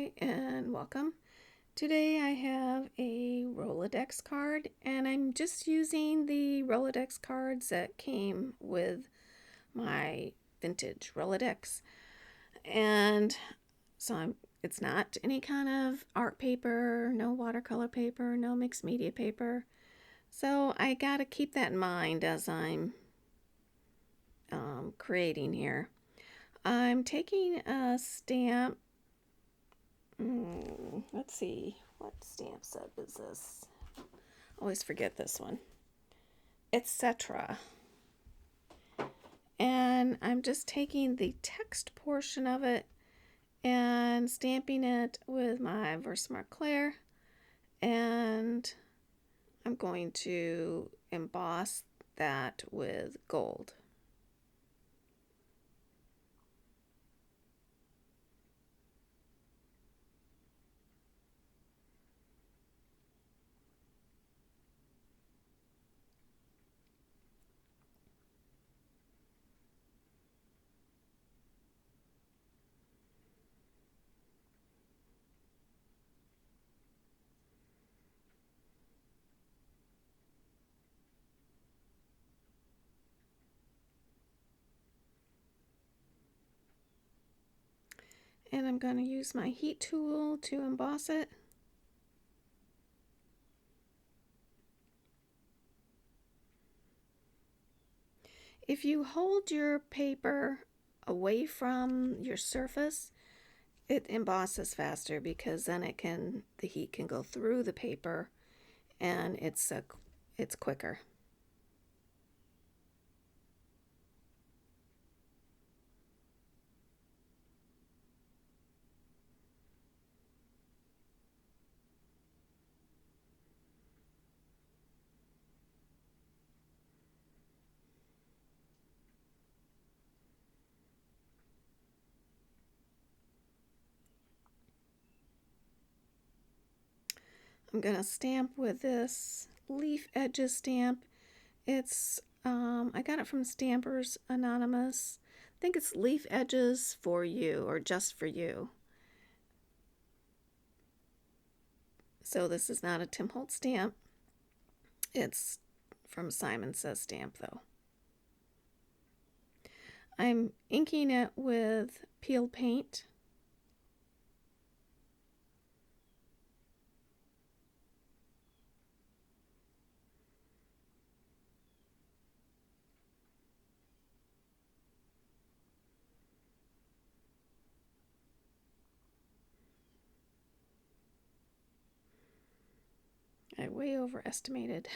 Hi and welcome. Today I have a Rolodex card and I'm just using the Rolodex cards that came with my vintage Rolodex. And it's not any kind of art paper, no watercolor paper, no mixed media paper. So I gotta keep that in mind as I'm creating here. I'm taking a stamp. Let's see, what stamp set is this? Always forget this one. Etcetera. And I'm just taking the text portion of it and stamping it with my Versamark Clair. And I'm going to emboss that with gold. And I'm going to use my heat tool to emboss it. If you hold your paper away from your surface, it embosses faster because then the heat can go through the paper and it's quicker. I'm gonna stamp with this Leaf Edges stamp. It's I got it from Stampers Anonymous. I think it's Leaf Edges for You or Just for You. So this is not a Tim Holtz stamp. It's from Simon Says Stamp though. I'm inking it with peel paint. I way overestimated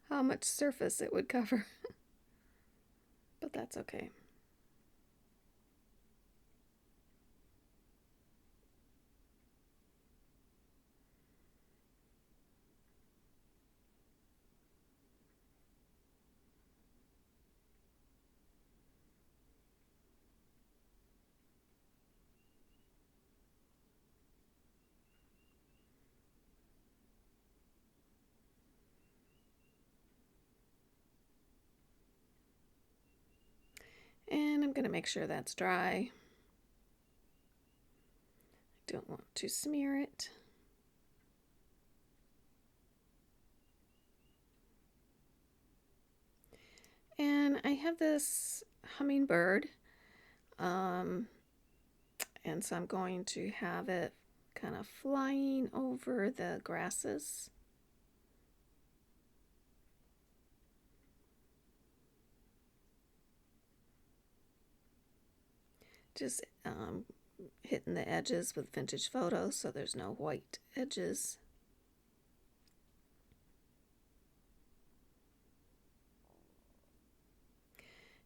how much surface it would cover, but that's okay. And I'm going to make sure that's dry. I don't want to smear it. And I have this hummingbird, and so I'm going to have it kind of flying over the grasses. Just hitting the edges with vintage photos so there's no white edges.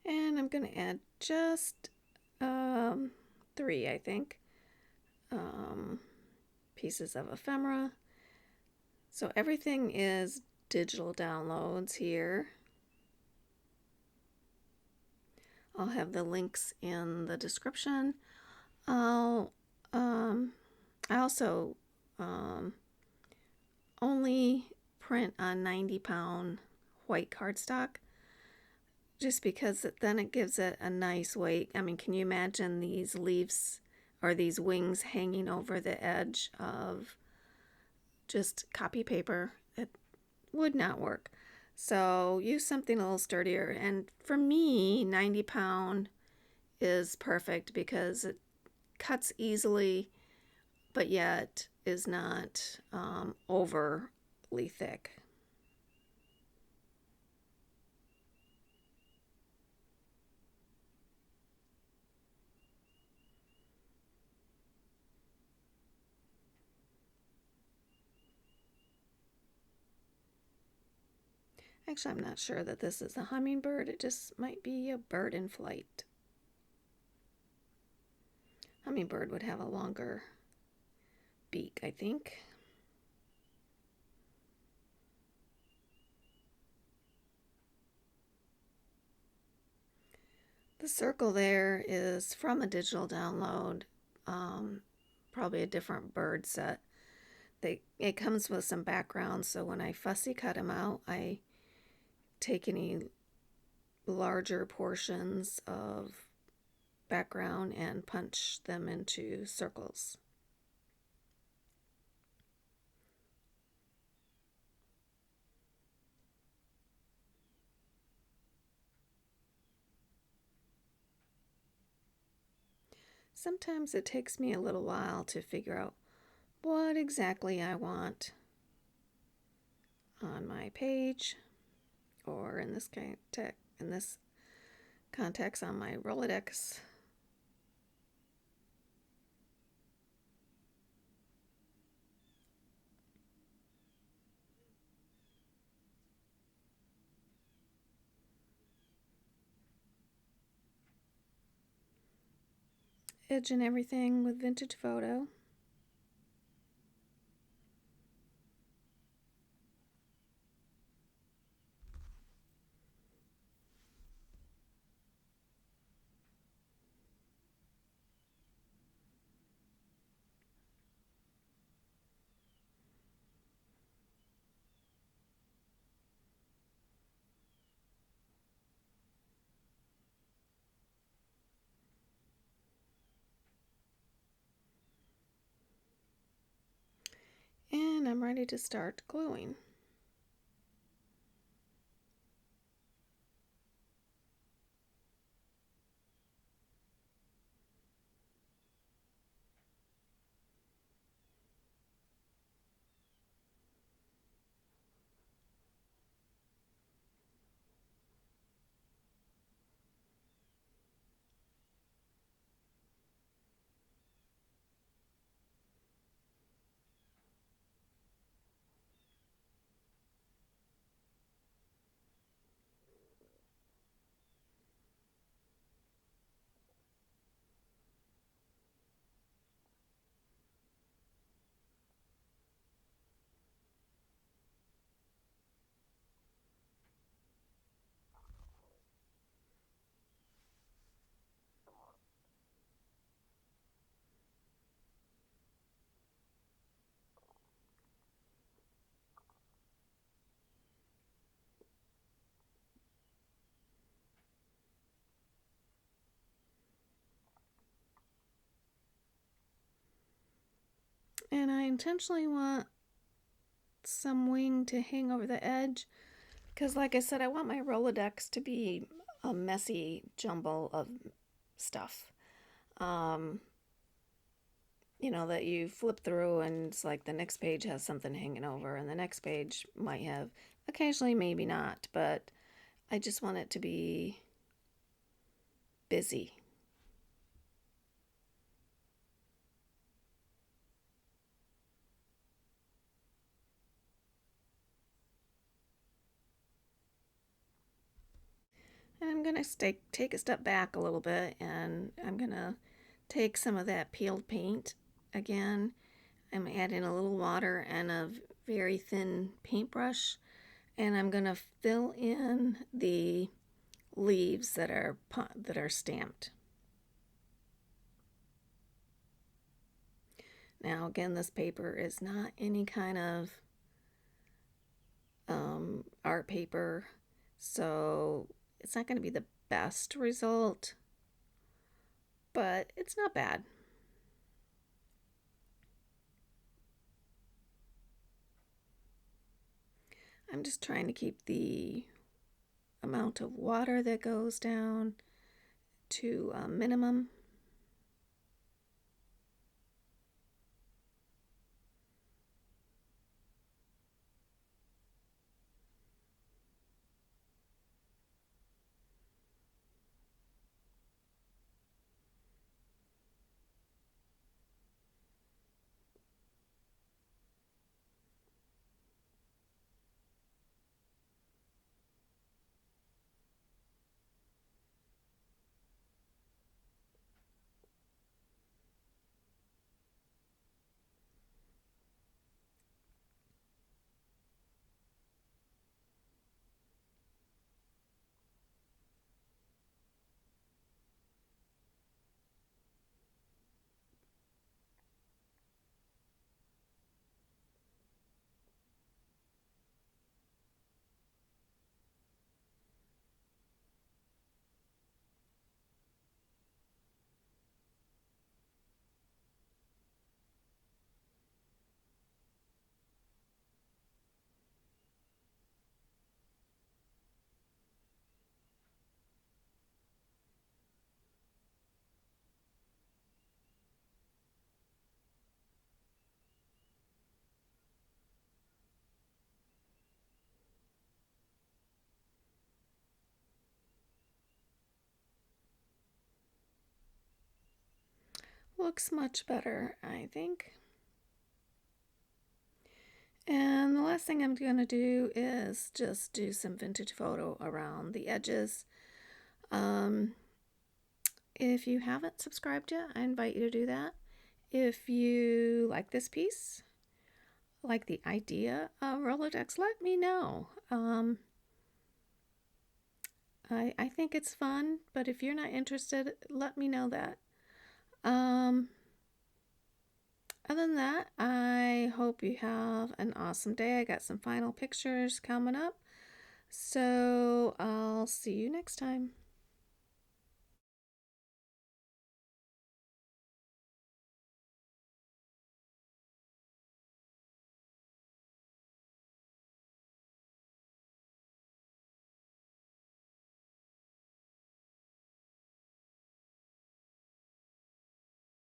And I'm going to add just 3, I think, pieces of ephemera. So everything is digital downloads here. I'll have the links in the description. I also only print on 90-pound white cardstock just because then it gives it a nice weight. I mean, can you imagine these leaves or these wings hanging over the edge of just copy paper. It would not work. So use something a little sturdier. And for me, 90-pound is perfect because it cuts easily, but yet is not overly thick. Actually, I'm not sure that this is a hummingbird. It just might be a bird in flight. Hummingbird would have a longer beak, I think. The circle there is from a digital download, probably a different bird set. It comes with some background, so when I fussy cut them out, I take any larger portions of background and punch them into circles. Sometimes it takes me a little while to figure out what exactly I want on my page, or in this context on my Rolodex. Edge and everything with vintage photo. And I'm ready to start gluing. And I intentionally want some wing to hang over the edge because, like I said, I want my Rolodex to be a messy jumble of stuff. Um, that you flip through and it's like the next page has something hanging over, and the next page might have, occasionally, maybe not, but I just want it to be busy. And I'm going to take a step back a little bit, and I'm going to take some of that peeled paint again. I'm adding a little water and a very thin paintbrush, and I'm going to fill in the leaves that are stamped. Now, again, this paper is not any kind of art paper, so it's not going to be the best result, but it's not bad. I'm just trying to keep the amount of water that goes down to a minimum. Looks much better, I think. And the last thing I'm going to do is just do some vintage photo around the edges. If you haven't subscribed yet, I invite you to do that. If you like this piece, like the idea of Rolodex, let me know. I think it's fun, but if you're not interested, let me know that. Other than that, I hope you have an awesome day. I got some final pictures coming up. So I'll see you next time.